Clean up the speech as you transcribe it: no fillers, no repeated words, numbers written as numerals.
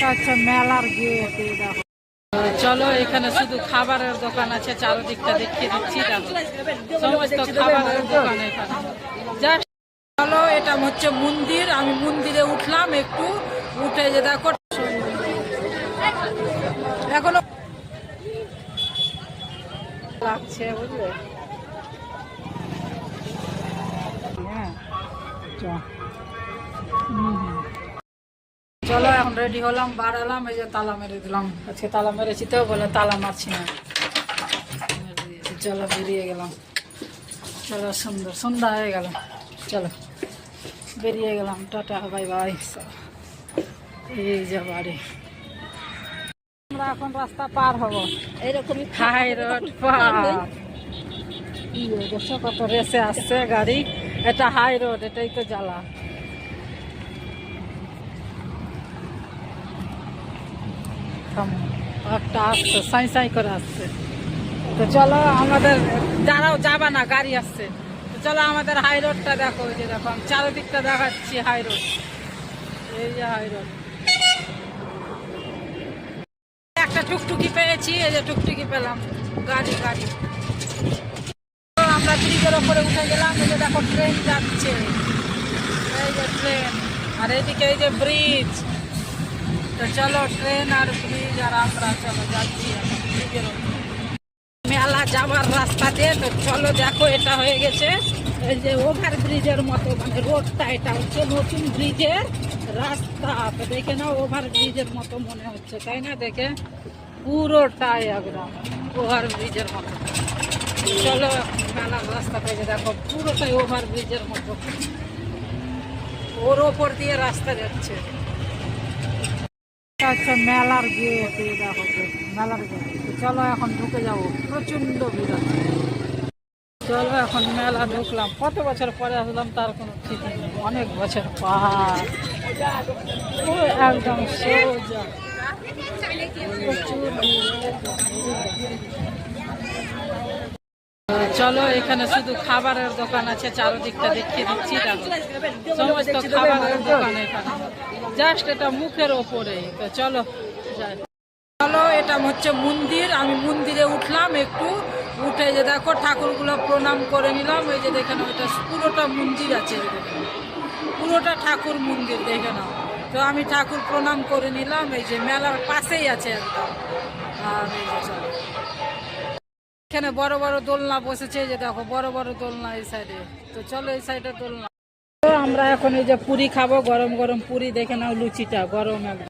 আচ্ছা মেলার গেট এই দেখো। চলো এখানে শুধু খাবারের দোকান আছে, চারদিকটা দেখিয়ে দিচ্ছি। দেখো সমস্ত খাবারের দোকান এখানে। জাস্ট চলো, এটা হচ্ছে মন্দির। আমি মন্দিরে উঠলাম একটু, উঠে যে দেখো এখনো লাগছে বুঝলে। হ্যাঁ চলো এখন রেডি হলাম, বাড়ালাম, এই যে তালা মেরে দিলাম। আজকে তালা মেরেছি তো, বলে তালা মারছি না। চলো বেরিয়ে গেলাম। চলো সুন্দর সন্ধ্যা হয়ে গেল, চলো বেরিয়ে গেলাম। Tata bye bye. এই যে বাড়ি, আমরা এখন রাস্তা পার হব। এইরকমই হাই রোড পার। দেখো কত রেসে আসছে গাড়ি। এটা হাই রোড, এটাই তো জ্বালা। একটা আসছে, সাই সাই করে আসছে। তো চলো আমাদের যারাও যাবা না, গাড়ি আসছে। তো চলো আমাদের হাই রোডটা দেখো। এই যে দেখো আমি চারিদিকটা দেখাচ্ছি হাই রোড। এই যে হাই রোড, একটা টুকটুকি পেয়েছি। এই যে টুকটুকি পেলাম, গাড়ি গাড়ি। তো আমরা ব্রিজের ওপরে উঠে গেলাম। এই যে দেখো ট্রেন যাচ্ছে, এই যে ট্রেন। আর এইদিকে এই যে ব্রিজ। তো চলো ট্রেন আর ব্রিজ আর আমরা চলো যাচ্ছি এখন ব্রিজের ওপরে। মেলা যাওয়ার রাস্তা দিয়ে। তো চলো দেখো এটা হয়ে গেছে এই যে ওভার ব্রিজের মতো, মানে রোডটা এটা হচ্ছে নতুন ব্রিজের রাস্তা। তো দেখে না ওভার ব্রিজের মতো মনে হচ্ছে, তাই না? দেখে পুরোটাই একদম ওভার ব্রিজের মতো। চলো মেলার রাস্তা থেকে দেখো পুরোটাই ওভার ব্রিজের মতো, ওর ওপর দিয়ে রাস্তা যাচ্ছে। আচ্ছা মেলার গেট এই দেখো, মেলার গেট। চলো এখন ঢুকে যাবো, প্রচন্ড ভিড়। চলো এখন মেলা ঢুকলাম। কত বছর পরে আসলাম তার কোনো ঠিক নেই, অনেক বছর পাহাড় একদম সোজা। চলো এখানে শুধু খাবারের দোকান আছে, চারদিকটা দেখিয়ে দিচ্ছি। দেখো সমস্ত খাবারের দোকান এখানে। জাস্ট এটা মুখের ওপরে। তো চলো যাই। চলো এটা হচ্ছে মন্দির। আমি মন্দিরে উঠলাম একটু, উঠে যে দেখো ঠাকুরগুলো প্রণাম করে নিলাম। এই যে দেখে নাও, এটা পুরোটা মন্দির আছে, পুরোটা ঠাকুর মন্দির দেখে নাও। তো আমি ঠাকুর প্রণাম করে নিলাম। এই যে মেলার পাশেই আছে একদম। আর এই যে চলো এখানে বড় বড় দোলনা বসেছে, যে দেখো বড় বড় দোলনা এই সাইডে। তো চলো এই সাইডে দোলনা। তো আমরা এখন এই যে পুরি খাবো, গরম গরম পুরি। দেখে নাও লুচিটা গরম একদম।